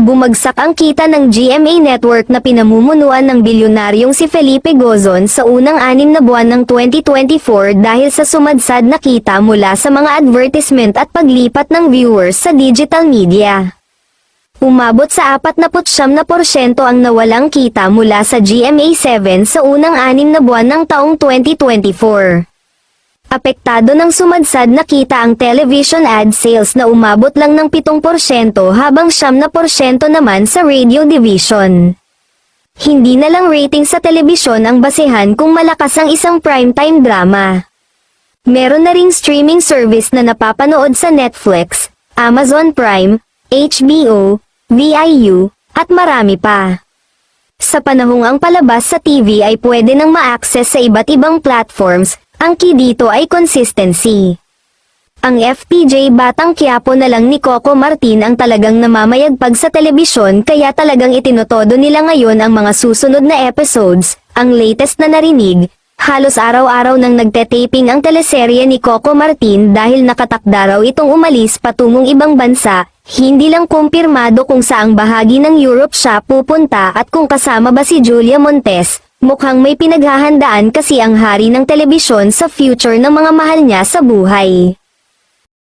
Bumagsak ang kita ng GMA Network na pinamumunuan ng bilyonaryong si Felipe Gozon sa unang 6 na buwan ng 2024 dahil sa sumadsad na kita mula sa mga advertisement at paglipat ng viewers sa digital media. Umabot sa 49% ang nawalang kita mula sa GMA7 sa unang 6 na buwan ng taong 2024. Apektado ng sumadsad na kita ang television ad sales na umabot lang ng 7% habang 9% naman sa radio division. Hindi na lang rating sa telebisyon ang basehan kung malakas ang isang primetime drama. Meron na ring streaming service na napapanood sa Netflix, Amazon Prime, HBO, VIU, at marami pa. Sa panahong ang palabas sa TV ay pwede nang ma-access sa iba't ibang platforms, ang key dito ay consistency. Ang FPJ Batang Quiapo na lang ni Coco Martin ang talagang namamayagpag sa telebisyon kaya talagang itinotodo nila ngayon ang mga susunod na episodes. Ang latest na narinig, halos araw-araw nang nagte-taping ang teleserye ni Coco Martin dahil nakatakda raw itong umalis patungong ibang bansa. Hindi lang kumpirmado kung saang bahagi ng Europe siya pupunta at kung kasama ba si Julia Montes. Mukhang may pinaghahandaan kasi ang hari ng telebisyon sa future ng mga mahal niya sa buhay.